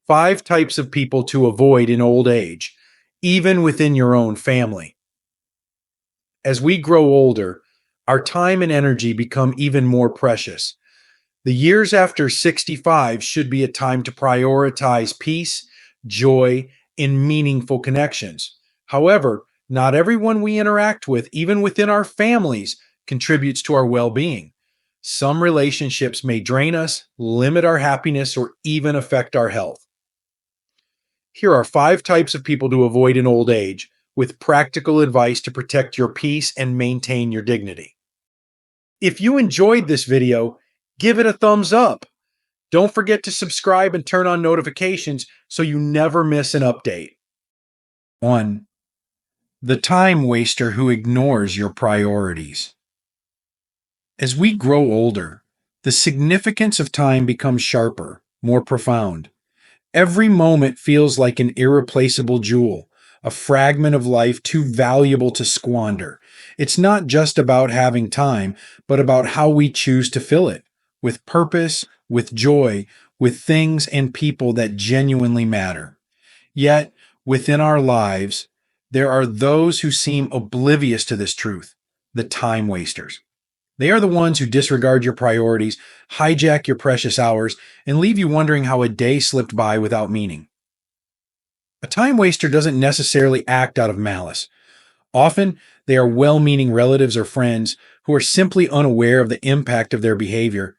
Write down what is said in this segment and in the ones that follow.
5 types of people to avoid in old age, even within your own family. As we grow older, our time and energy become even more precious. The years after 65 should be a time to prioritize peace, joy, and meaningful connections. However, not everyone we interact with, even within our families, contributes to our well being. Some relationships may drain us, limit our happiness, or even affect our health. Here are 5 types of people to avoid in old age, with practical advice to protect your peace and maintain your dignity. If you enjoyed this video, give it a thumbs up. Don't forget to subscribe and turn on notifications so you never miss an update. 1. The time waster who ignores your priorities. As we grow older, the significance of time becomes sharper, more profound. Every moment feels like an irreplaceable jewel, a fragment of life too valuable to squander. It's not just about having time, but about how we choose to fill it, with purpose, with joy, with things and people that genuinely matter. Yet, within our lives, there are those who seem oblivious to this truth, the time wasters. They are the ones who disregard your priorities, hijack your precious hours, and leave you wondering how a day slipped by without meaning. A time waster doesn't necessarily act out of malice. Often, they are well-meaning relatives or friends who are simply unaware of the impact of their behavior.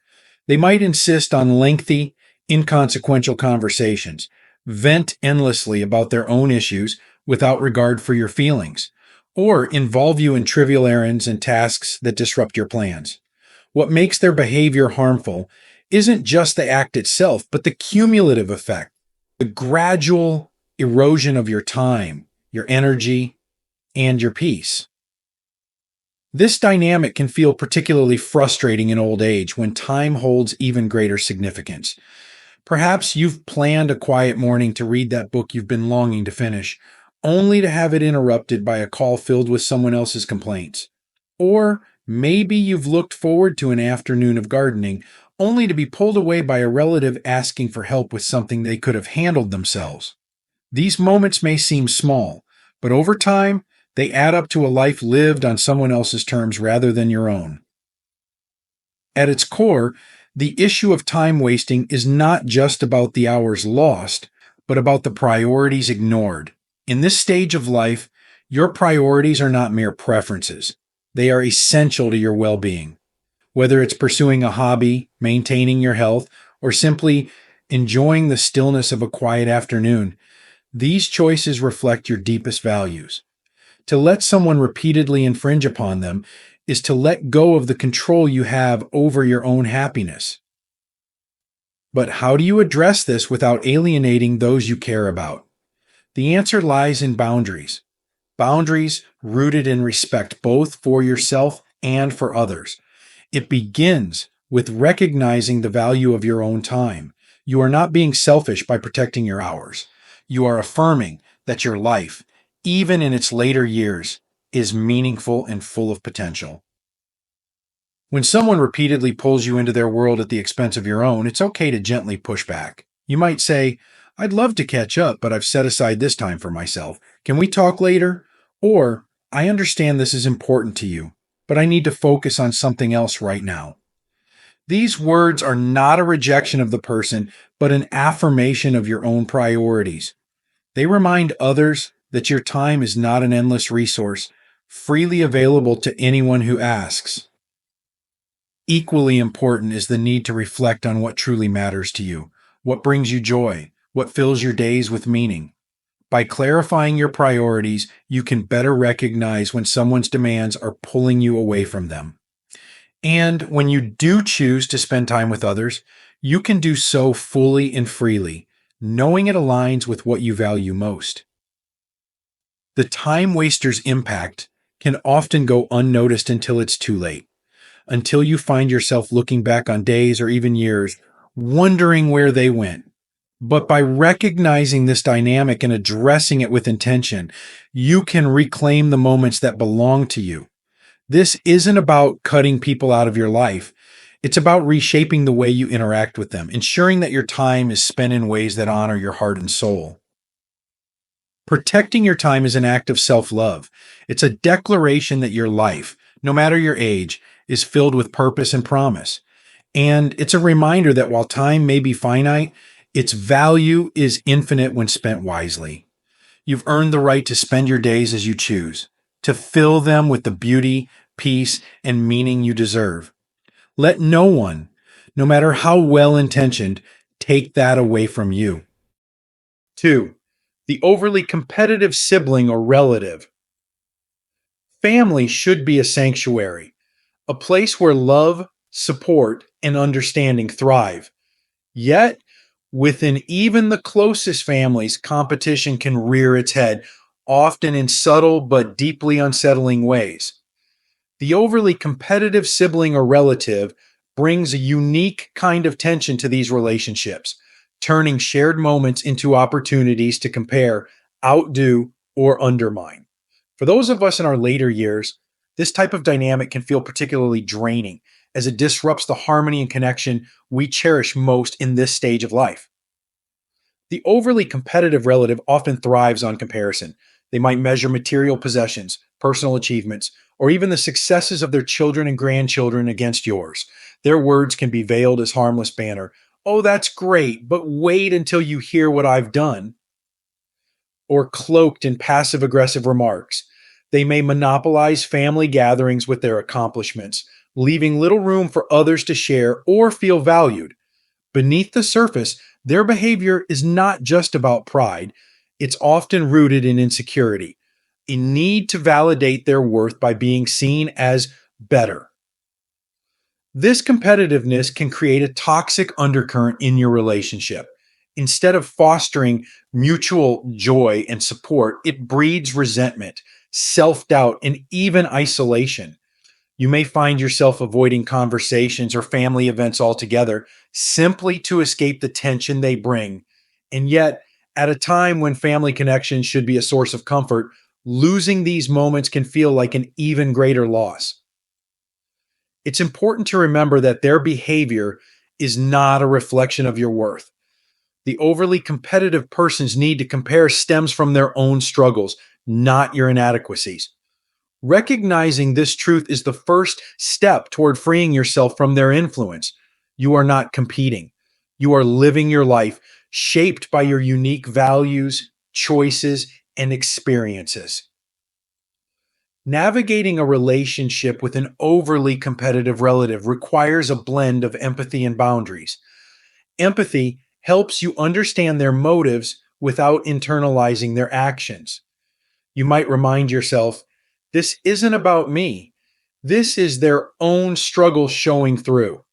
They might insist on lengthy, inconsequential conversations, vent endlessly about their own issues without regard for your feelings, or involve you in trivial errands and tasks that disrupt your plans. What makes their behavior harmful isn't just the act itself, but the cumulative effect, the gradual erosion of your time, your energy, and your peace. This dynamic can feel particularly frustrating in old age when time holds even greater significance. Perhaps you've planned a quiet morning to read that book you've been longing to finish, only to have it interrupted by a call filled with someone else's complaints. Or maybe you've looked forward to an afternoon of gardening, only to be pulled away by a relative asking for help with something they could have handled themselves. These moments may seem small, but over time, they add up to a life lived on someone else's terms rather than your own. At its core, the issue of time wasting is not just about the hours lost, but about the priorities ignored. In this stage of life, your priorities are not mere preferences. They are essential to your well-being. Whether it's pursuing a hobby, maintaining your health, or simply enjoying the stillness of a quiet afternoon, these choices reflect your deepest values. To let someone repeatedly infringe upon them is to let go of the control you have over your own happiness. But how do you address this without alienating those you care about? The answer lies in boundaries. Boundaries rooted in respect both for yourself and for others. It begins with recognizing the value of your own time. You are not being selfish by protecting your hours. You are affirming that your life, even in its later years, is meaningful and full of potential. When someone repeatedly pulls you into their world at the expense of your own, it's okay to gently push back. You might say, "I'd love to catch up, but I've set aside this time for myself. Can we talk later?" Or, "I understand this is important to you, but I need to focus on something else right now." These words are not a rejection of the person, but an affirmation of your own priorities. They remind others that your time is not an endless resource, freely available to anyone who asks. Equally important is the need to reflect on what truly matters to you, what brings you joy, what fills your days with meaning. By clarifying your priorities, you can better recognize when someone's demands are pulling you away from them. And when you do choose to spend time with others, you can do so fully and freely, knowing it aligns with what you value most. The time waster's impact can often go unnoticed until it's too late, until you find yourself looking back on days or even years, wondering where they went. But by recognizing this dynamic and addressing it with intention, you can reclaim the moments that belong to you. This isn't about cutting people out of your life. It's about reshaping the way you interact with them, ensuring that your time is spent in ways that honor your heart and soul. Protecting your time is an act of self love. It's a declaration that your life, no matter your age, is filled with purpose and promise. And it's a reminder that while time may be finite, its value is infinite when spent wisely. You've earned the right to spend your days as you choose, to fill them with the beauty, peace, and meaning you deserve. Let no one, no matter how well intentioned, take that away from you. Two, the overly competitive sibling or relative. Family should be a sanctuary, a place where love, support, and understanding thrive. Yet, within even the closest families, competition can rear its head, often in subtle but deeply unsettling ways. The overly competitive sibling or relative brings a unique kind of tension to these relationships, turning shared moments into opportunities to compare, outdo, or undermine. For those of us in our later years, this type of dynamic can feel particularly draining as it disrupts the harmony and connection we cherish most in this stage of life. The overly competitive relative often thrives on comparison. They might measure material possessions, personal achievements, or even the successes of their children and grandchildren against yours. Their words can be veiled as harmless banter. Oh, that's great, but wait until you hear what I've done. Or cloaked in passive aggressive remarks. They may monopolize family gatherings with their accomplishments, leaving little room for others to share or feel valued. Beneath the surface, their behavior is not just about pride, it's often rooted in insecurity, a need to validate their worth by being seen as better. This competitiveness can create a toxic undercurrent in your relationship. Instead of fostering mutual joy and support, it breeds resentment, self doubt, and even isolation. You may find yourself avoiding conversations or family events altogether simply to escape the tension they bring. And yet, at a time when family connections should be a source of comfort, losing these moments can feel like an even greater loss. It's important to remember that their behavior is not a reflection of your worth. The overly competitive person's need to compare stems from their own struggles, not your inadequacies. Recognizing this truth is the first step toward freeing yourself from their influence. You are not competing. You are living your life shaped by your unique values, choices, and experiences. Navigating a relationship with an overly competitive relative requires a blend of empathy and boundaries. Empathy helps you understand their motives without internalizing their actions. You might remind yourself, this isn't about me. This is their own struggle showing through.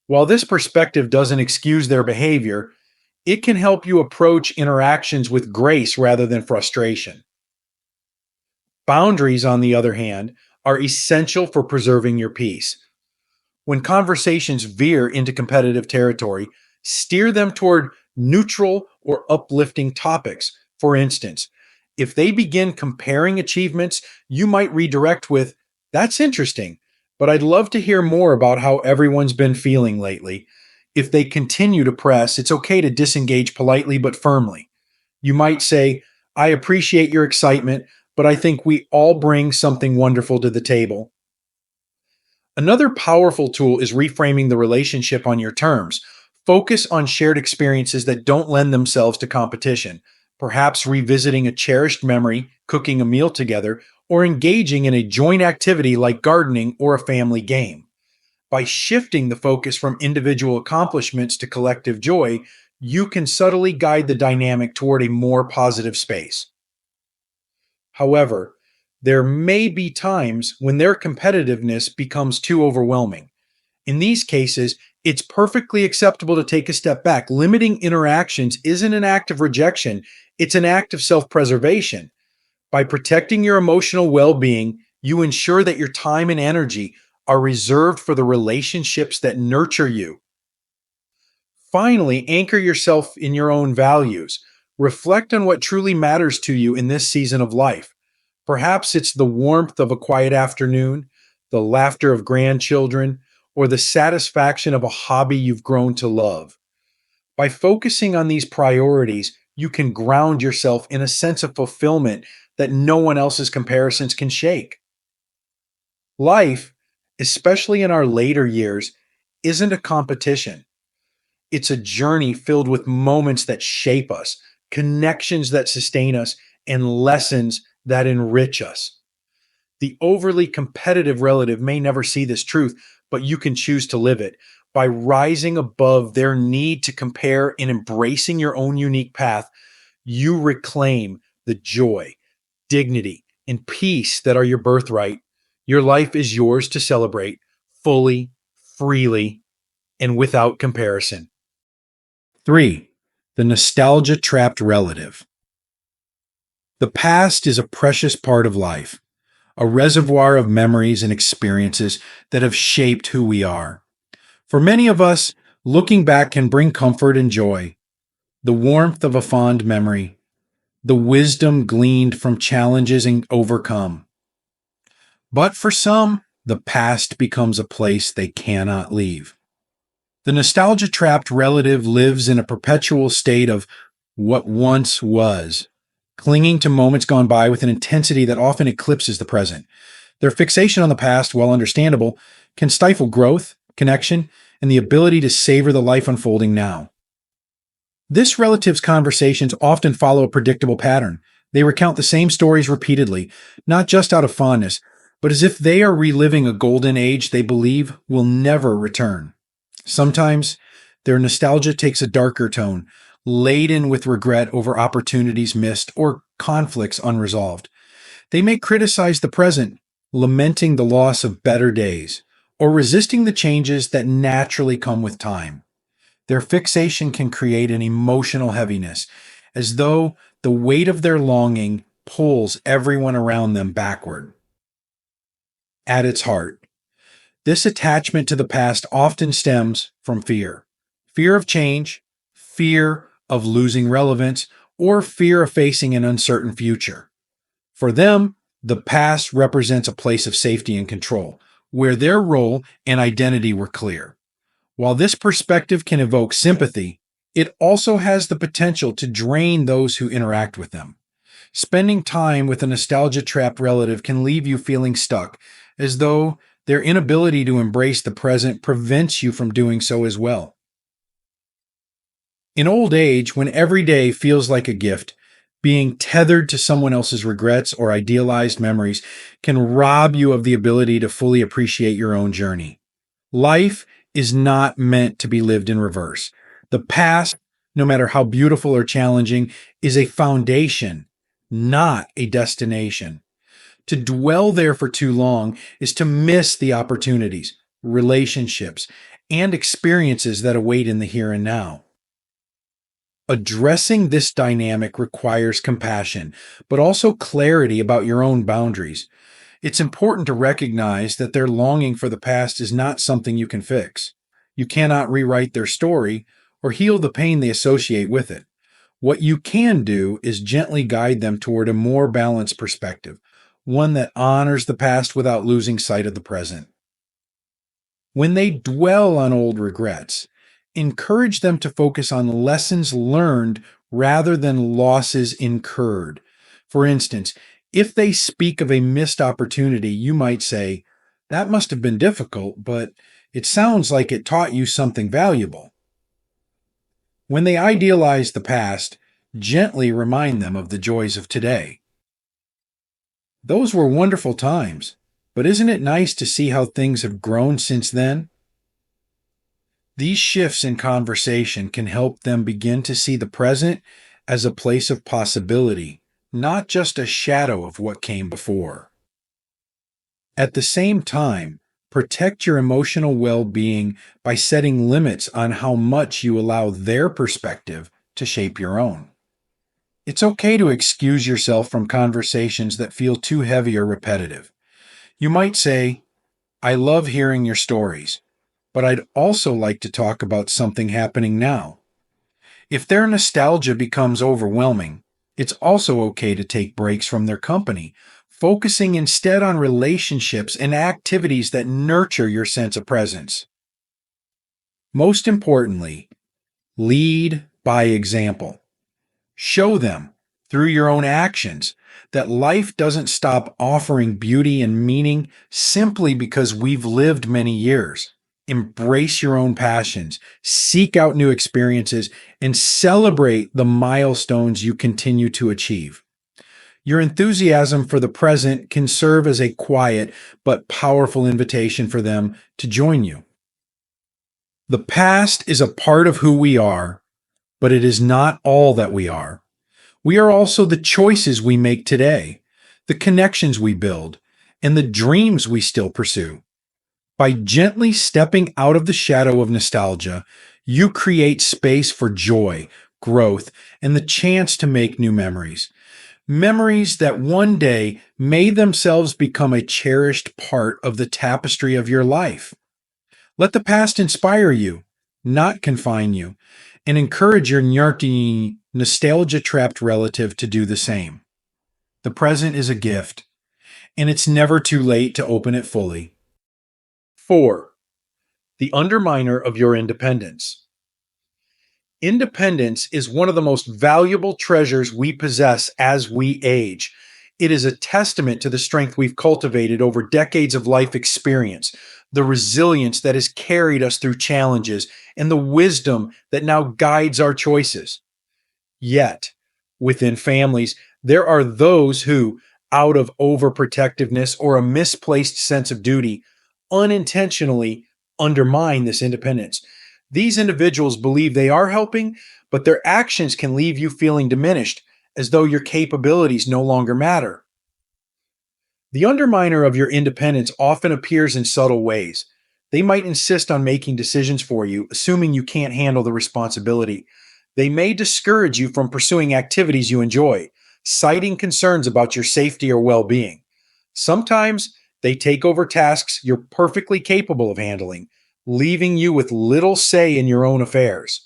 While this perspective doesn't excuse their behavior, it can help you approach interactions with grace rather than frustration. Boundaries, on the other hand, are essential for preserving your peace. When conversations veer into competitive territory, steer them toward neutral or uplifting topics. For instance, if they begin comparing achievements, you might redirect with, that's interesting, but I'd love to hear more about how everyone's been feeling lately. If they continue to press, it's okay to disengage politely but firmly. You might say, I appreciate your excitement, but I think we all bring something wonderful to the table. Another powerful tool is reframing the relationship on your terms. Focus on shared experiences that don't lend themselves to competition, perhaps revisiting a cherished memory, cooking a meal together, or engaging in a joint activity like gardening or a family game. By shifting the focus from individual accomplishments to collective joy, you can subtly guide the dynamic toward a more positive space. However, there may be times when their competitiveness becomes too overwhelming. In these cases, it's perfectly acceptable to take a step back. Limiting interactions isn't an act of rejection, it's an act of self preservation. By protecting your emotional well being, you ensure that your time and energy are reserved for the relationships that nurture you. Finally, anchor yourself in your own values. Reflect on what truly matters to you in this season of life. Perhaps it's the warmth of a quiet afternoon, the laughter of grandchildren, or the satisfaction of a hobby you've grown to love. By focusing on these priorities, you can ground yourself in a sense of fulfillment that no one else's comparisons can shake. Life, especially in our later years, isn't a competition. It's a journey filled with moments that shape us, connections that sustain us, and lessons that enrich us. The overly competitive relative may never see this truth, but you can choose to live it. By rising above their need to compare and embracing your own unique path, you reclaim the joy, dignity, and peace that are your birthright. Your life is yours to celebrate fully, freely, and without comparison. 3. The nostalgia trapped relative. The past is a precious part of life, a reservoir of memories and experiences that have shaped who we are. For many of us, looking back can bring comfort and joy, the warmth of a fond memory, the wisdom gleaned from challenges and overcome. But for some, the past becomes a place they cannot leave. The nostalgia trapped relative lives in a perpetual state of what once was, clinging to moments gone by with an intensity that often eclipses the present. Their fixation on the past, while understandable, can stifle growth, connection, and the ability to savor the life unfolding now. This relative's conversations often follow a predictable pattern. They recount the same stories repeatedly, not just out of fondness, but as if they are reliving a golden age they believe will never return. Sometimes, their nostalgia takes a darker tone, laden with regret over opportunities missed or conflicts unresolved. They may criticize the present, lamenting the loss of better days, or resisting the changes that naturally come with time. Their fixation can create an emotional heaviness, as though the weight of their longing pulls everyone around them backward. At its heart, this attachment to the past often stems from fear. Fear of change, fear of losing relevance, or fear of facing an uncertain future. For them, the past represents a place of safety and control, where their role and identity were clear. While this perspective can evoke sympathy, it also has the potential to drain those who interact with them. Spending time with a nostalgia-trapped relative can leave you feeling stuck, as though their inability to embrace the present prevents you from doing so as well. In old age, when every day feels like a gift, being tethered to someone else's regrets or idealized memories can rob you of the ability to fully appreciate your own journey. Life is not meant to be lived in reverse. The past, no matter how beautiful or challenging, is a foundation, not a destination. To dwell there for too long is to miss the opportunities, relationships, and experiences that await in the here and now. Addressing this dynamic requires compassion, but also clarity about your own boundaries. It's important to recognize that their longing for the past is not something you can fix. You cannot rewrite their story or heal the pain they associate with it. What you can do is gently guide them toward a more balanced perspective, one that honors the past without losing sight of the present. When they dwell on old regrets, encourage them to focus on lessons learned rather than losses incurred. For instance, if they speak of a missed opportunity, you might say, "That must have been difficult, but it sounds like it taught you something valuable." When they idealize the past, gently remind them of the joys of today. "Those were wonderful times, but isn't it nice to see how things have grown since then?" These shifts in conversation can help them begin to see the present as a place of possibility, not just a shadow of what came before. At the same time, protect your emotional well-being by setting limits on how much you allow their perspective to shape your own. It's okay to excuse yourself from conversations that feel too heavy or repetitive. You might say, "I love hearing your stories, but I'd also like to talk about something happening now." If their nostalgia becomes overwhelming, it's also okay to take breaks from their company, focusing instead on relationships and activities that nurture your sense of presence. Most importantly, lead by example. Show them through your own actions that life doesn't stop offering beauty and meaning simply because we've lived many years. Embrace your own passions, seek out new experiences, and celebrate the milestones you continue to achieve. Your enthusiasm for the present can serve as a quiet but powerful invitation for them to join you. The past is a part of who we are, but it is not all that we are. We are also the choices we make today, the connections we build, and the dreams we still pursue. By gently stepping out of the shadow of nostalgia, you create space for joy, growth, and the chance to make new memories. Memories that one day may themselves become a cherished part of the tapestry of your life. Let the past inspire you, not confine you, and encourage your nyarty, nostalgia trapped relative to do the same. The present is a gift, and it's never too late to open it fully. 4. The underminer of your independence. Independence is one of the most valuable treasures we possess as we age. It is a testament to the strength we've cultivated over decades of life experience, the resilience that has carried us through challenges, and the wisdom that now guides our choices. Yet, within families, there are those who, out of overprotectiveness or a misplaced sense of duty, unintentionally undermine this independence. These individuals believe they are helping, but their actions can leave you feeling diminished, as though your capabilities no longer matter. The underminer of your independence often appears in subtle ways. They might insist on making decisions for you, assuming you can't handle the responsibility. They may discourage you from pursuing activities you enjoy, citing concerns about your safety or well being. Sometimes they take over tasks you're perfectly capable of handling, leaving you with little say in your own affairs.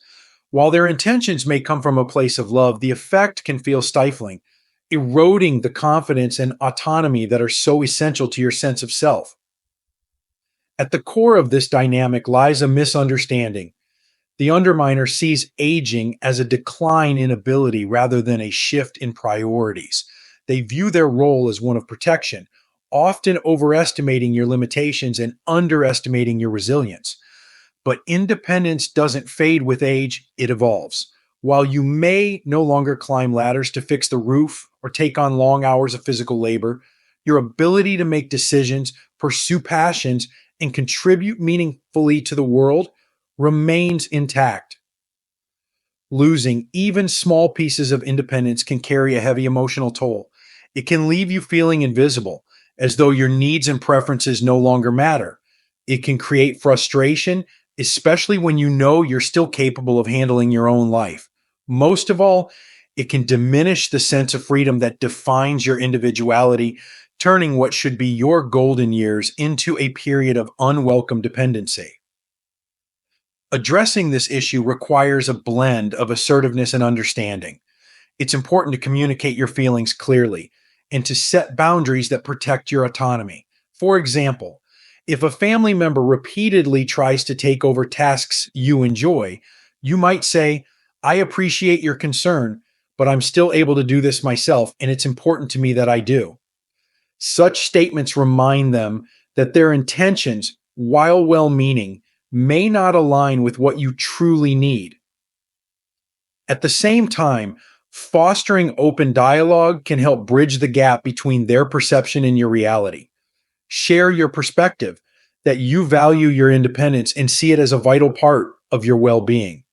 While their intentions may come from a place of love, the effect can feel stifling, eroding the confidence and autonomy that are so essential to your sense of self. At the core of this dynamic lies a misunderstanding. The underminer sees aging as a decline in ability rather than a shift in priorities. They view their role as one of protection, often overestimating your limitations and underestimating your resilience. But independence doesn't fade with age, it evolves. While you may no longer climb ladders to fix the roof or take on long hours of physical labor, your ability to make decisions, pursue passions, and contribute meaningfully to the world remains intact. Losing even small pieces of independence can carry a heavy emotional toll. It can leave you feeling invisible, as though your needs and preferences no longer matter. It can create frustration, especially when you know you're still capable of handling your own life. Most of all, it can diminish the sense of freedom that defines your individuality, turning what should be your golden years into a period of unwelcome dependency. Addressing this issue requires a blend of assertiveness and understanding. It's important to communicate your feelings clearly and to set boundaries that protect your autonomy. For example, if a family member repeatedly tries to take over tasks you enjoy, you might say, I appreciate your concern, but I'm still able to do this myself, and it's important to me that I do. Such statements remind them that their intentions, while well meaning, may not align with what you truly need. At the same time, fostering open dialogue can help bridge the gap between their perception and your reality. Share your perspective that you value your independence and see it as a vital part of your well being.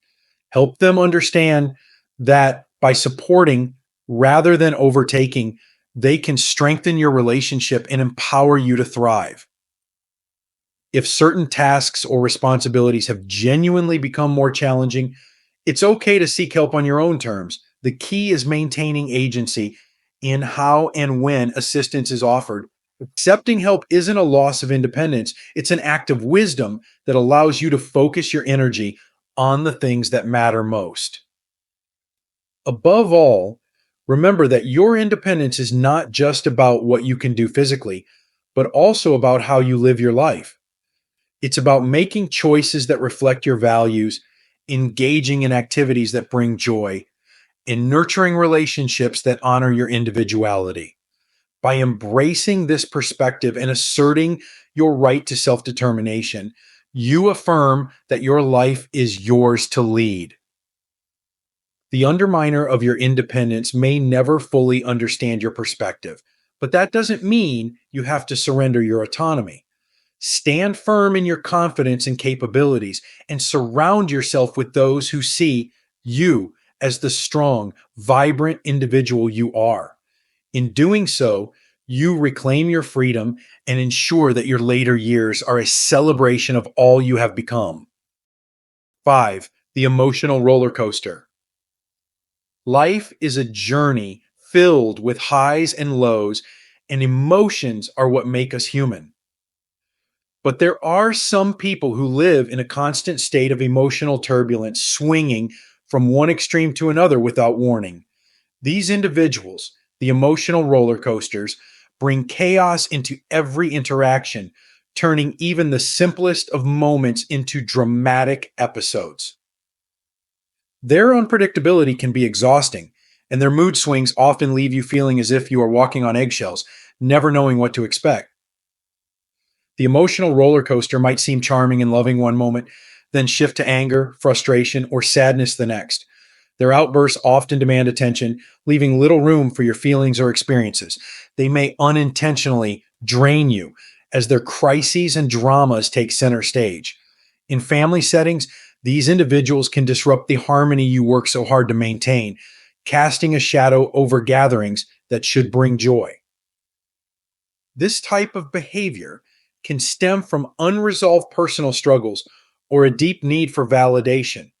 Help them understand that by supporting rather than overtaking, they can strengthen your relationship and empower you to thrive. If certain tasks or responsibilities have genuinely become more challenging, it's okay to seek help on your own terms. The key is maintaining agency in how and when assistance is offered. Accepting help isn't a loss of independence, it's an act of wisdom that allows you to focus your energy on the things that matter most. Above all, Remember that your independence is not just about what you can do physically, but also about how you live your life. It's about making choices that reflect your values, engaging in activities that bring joy, and nurturing relationships that honor your individuality. By embracing this perspective and asserting your right to self determination, you affirm that your life is yours to lead. The underminer of your independence may never fully understand your perspective, but that doesn't mean you have to surrender your autonomy. Stand firm in your confidence and capabilities and surround yourself with those who see you as the strong, vibrant individual you are. In doing so, you reclaim your freedom and ensure that your later years are a celebration of all you have become. 5. The emotional roller coaster. Life is a journey filled with highs and lows, and emotions are what make us human. But there are some people who live in a constant state of emotional turbulence, swinging from one extreme to another without warning. These individuals, the emotional roller coasters, bring chaos into every interaction, turning even the simplest of moments into dramatic episodes. Their unpredictability can be exhausting, and their mood swings often leave you feeling as if you are walking on eggshells, never knowing what to expect. The emotional roller coaster might seem charming and loving one moment, then shift to anger, frustration, or sadness the next. Their outbursts often demand attention, leaving little room for your feelings or experiences. They may unintentionally drain you as their crises and dramas take center stage. In family settings, these individuals can disrupt the harmony you work so hard to maintain, casting a shadow over gatherings that should bring joy. This type of behavior can stem from unresolved personal struggles or a deep need for validation.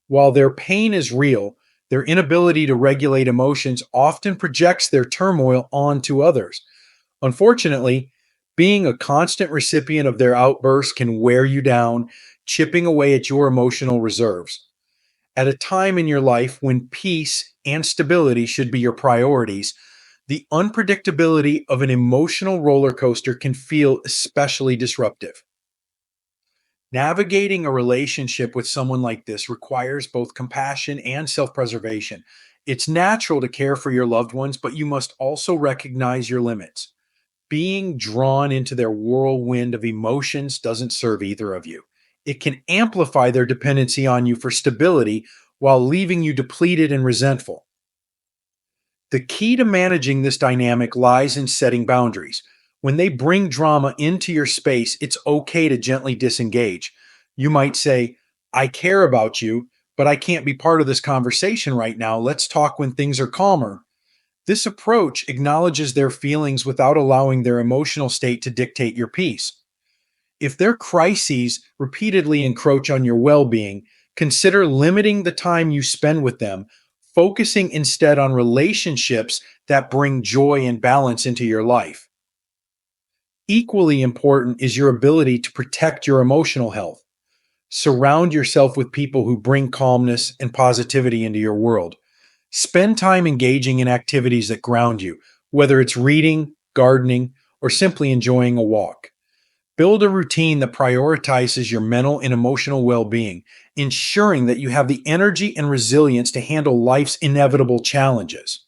While their pain is real, their inability to regulate emotions often projects their turmoil onto others. Unfortunately, being a constant recipient of their outbursts can wear you down, chipping away at your emotional reserves. At a time in your life when peace and stability should be your priorities, the unpredictability of an emotional roller coaster can feel especially disruptive. Navigating a relationship with someone like this requires both compassion and self preservation. It's natural to care for your loved ones, but you must also recognize your limits. Being drawn into their whirlwind of emotions doesn't serve either of you. It can amplify their dependency on you for stability while leaving you depleted and resentful. The key to managing this dynamic lies in setting boundaries. When they bring drama into your space, it's okay to gently disengage. You might say, I care about you, but I can't be part of this conversation right now. Let's talk when things are calmer. This approach acknowledges their feelings without allowing their emotional state to dictate your peace. If their crises repeatedly encroach on your well being, consider limiting the time you spend with them, focusing instead on relationships that bring joy and balance into your life. Equally important is your ability to protect your emotional health. Surround yourself with people who bring calmness and positivity into your world. Spend time engaging in activities that ground you, whether it's reading, gardening, or simply enjoying a walk. Build a routine that prioritizes your mental and emotional well being, ensuring that you have the energy and resilience to handle life's inevitable challenges.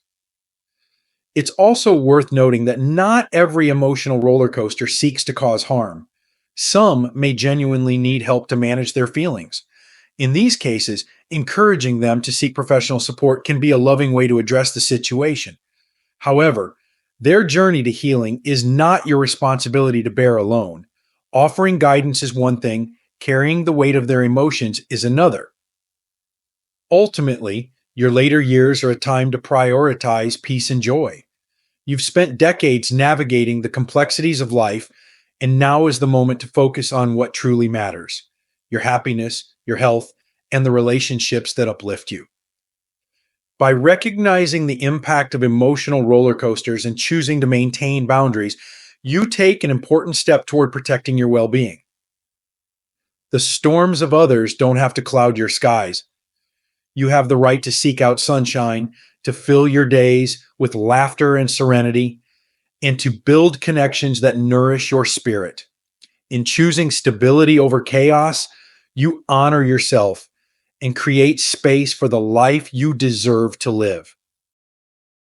It's also worth noting that not every emotional roller coaster seeks to cause harm. Some may genuinely need help to manage their feelings. In these cases, encouraging them to seek professional support can be a loving way to address the situation. However, their journey to healing is not your responsibility to bear alone. Offering guidance is one thing, carrying the weight of their emotions is another. Ultimately, your later years are a time to prioritize peace and joy. You've spent decades navigating the complexities of life, and now is the moment to focus on what truly matters: your happiness, your health, and the relationships that uplift you. By recognizing the impact of emotional roller coasters and choosing to maintain boundaries, you take an important step toward protecting your well being. The storms of others don't have to cloud your skies. You have the right to seek out sunshine, to fill your days with laughter and serenity, and to build connections that nourish your spirit. In choosing stability over chaos, you honor yourself and create space for the life you deserve to live.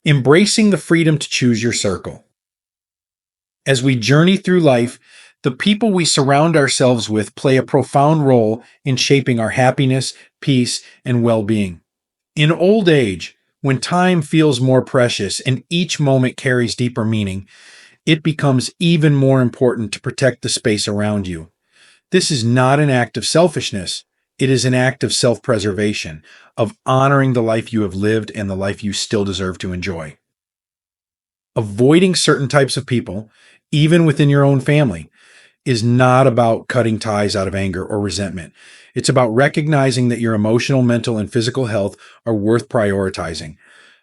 Embracing the freedom to choose your circle. As we journey through life, the people we surround ourselves with play a profound role in shaping our happiness, peace, and well being. In old age, when time feels more precious and each moment carries deeper meaning, it becomes even more important to protect the space around you. This is not an act of selfishness. It is an act of self preservation, of honoring the life you have lived and the life you still deserve to enjoy. Avoiding certain types of people, even within your own family, is not about cutting ties out of anger or resentment. It's about recognizing that your emotional, mental, and physical health are worth prioritizing.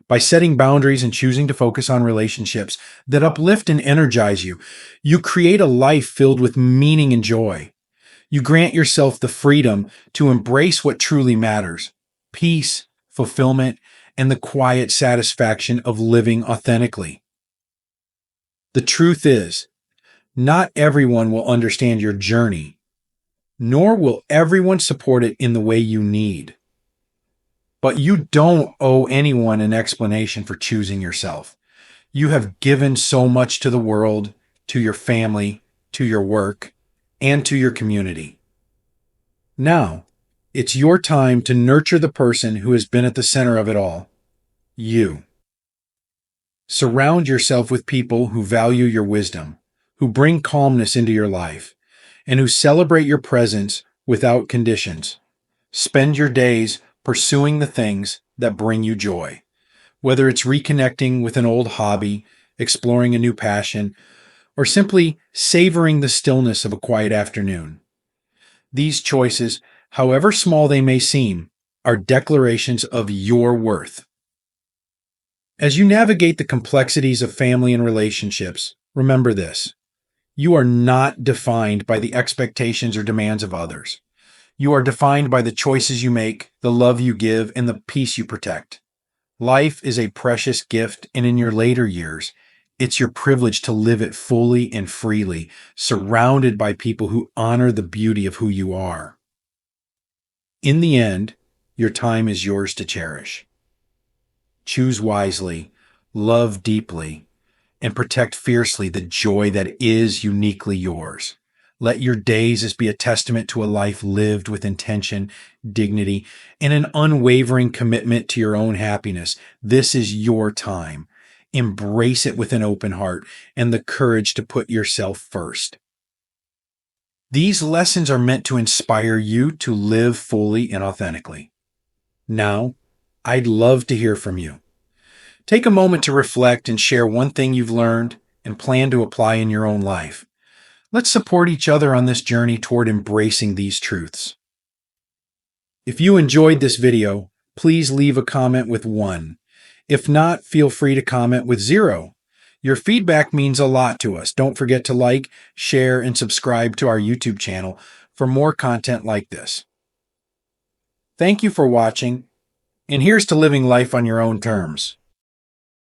By setting boundaries and choosing to focus on relationships that uplift and energize you, you create a life filled with meaning and joy. You grant yourself the freedom to embrace what truly matters: peace, fulfillment, and the quiet satisfaction of living authentically. The truth is, not everyone will understand your journey, nor will everyone support it in the way you need. But you don't owe anyone an explanation for choosing yourself. You have given so much to the world, to your family, to your work, and to your community. Now, it's your time to nurture the person who has been at the center of it all, you. Surround yourself with people who value your wisdom, who bring calmness into your life, and who celebrate your presence without conditions. Spend your days pursuing the things that bring you joy, whether it's reconnecting with an old hobby, exploring a new passion, or simply savoring the stillness of a quiet afternoon. These choices, however small they may seem, are declarations of your worth. As you navigate the complexities of family and relationships, remember this: you are not defined by the expectations or demands of others. You are defined by the choices you make, the love you give, and the peace you protect. Life is a precious gift, and in your later years, it's your privilege to live it fully and freely, surrounded by people who honor the beauty of who you are. In the end, your time is yours to cherish. Choose wisely, love deeply, and protect fiercely the joy that is uniquely yours. Let your days be a testament to a life lived with intention, dignity, and an unwavering commitment to your own happiness. This is your time. Embrace it with an open heart and the courage to put yourself first. These lessons are meant to inspire you to live fully and authentically. Now, I'd love to hear from you. Take a moment to reflect and share one thing you've learned and plan to apply in your own life. Let's support each other on this journey toward embracing these truths. If you enjoyed this video, please leave a comment with 1. If not, feel free to comment with 0. Your feedback means a lot to us. Don't forget to like, share, and subscribe to our YouTube channel for more content like this. Thank you for watching, and here's to living life on your own terms.